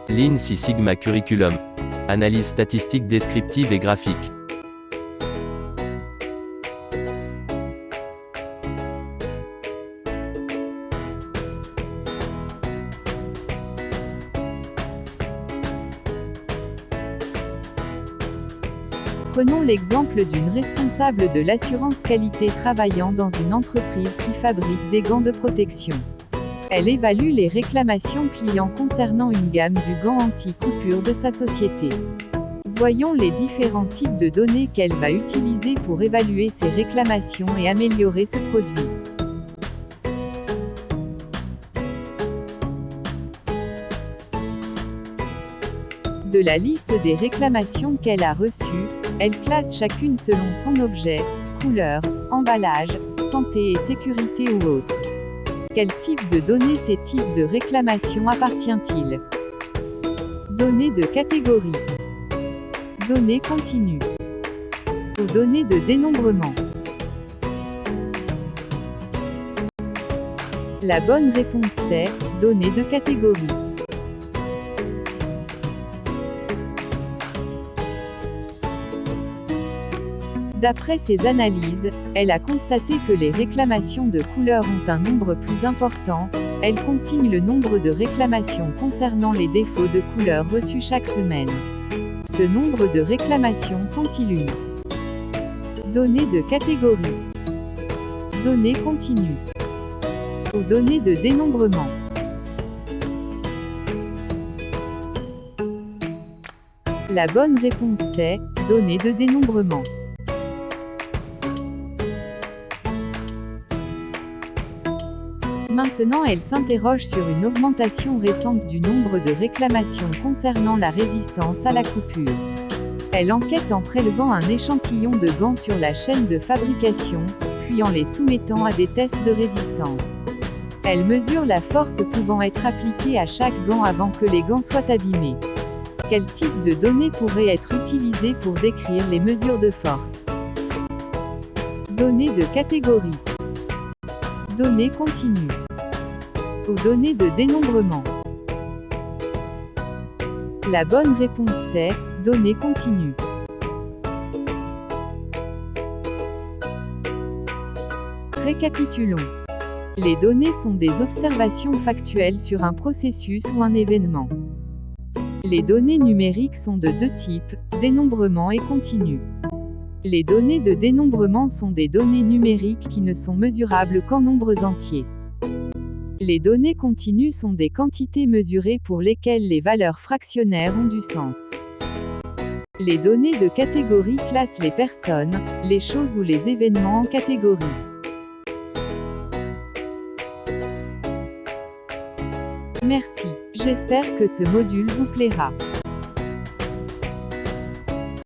Lean Six Sigma Curriculum. Analyse statistique descriptive et graphique. Prenons l'exemple d'une responsable de l'assurance qualité travaillant dans une entreprise qui fabrique des gants de protection. Elle évalue les réclamations clients concernant une gamme du gant anti-coupure de sa société. Voyons les différents types de données qu'elle va utiliser pour évaluer ces réclamations et améliorer ce produit. De la liste des réclamations qu'elle a reçues, elle classe chacune selon son objet, couleur, emballage, santé et sécurité ou autre. Quel type de données ces types de réclamations appartient-il? Données de catégorie. Données continues. Ou données de dénombrement. La bonne réponse c'est données de catégorie. D'après ses analyses, elle a constaté que les réclamations de couleur ont un nombre plus important. Elle consigne le nombre de réclamations concernant les défauts de couleur reçus chaque semaine. Ce nombre de réclamations sont-ils une? Données de catégorie. Données continues. Ou données de dénombrement. La bonne réponse c'est données de dénombrement. Maintenant elle s'interroge sur une augmentation récente du nombre de réclamations concernant la résistance à la coupure. Elle enquête en prélevant un échantillon de gants sur la chaîne de fabrication, puis en les soumettant à des tests de résistance. Elle mesure la force pouvant être appliquée à chaque gant avant que les gants soient abîmés. Quel type de données pourrait être utilisé pour décrire les mesures de force? Données de catégorie. Données continues. Ou données de dénombrement. La bonne réponse c'est données continues. Récapitulons. Les données sont des observations factuelles sur un processus ou un événement. Les données numériques sont de deux types, dénombrement et continu. Les données de dénombrement sont des données numériques qui ne sont mesurables qu'en nombres entiers. Les données continues sont des quantités mesurées pour lesquelles les valeurs fractionnaires ont du sens. Les données de catégorie classent les personnes, les choses ou les événements en catégories. Merci. J'espère que ce module vous plaira.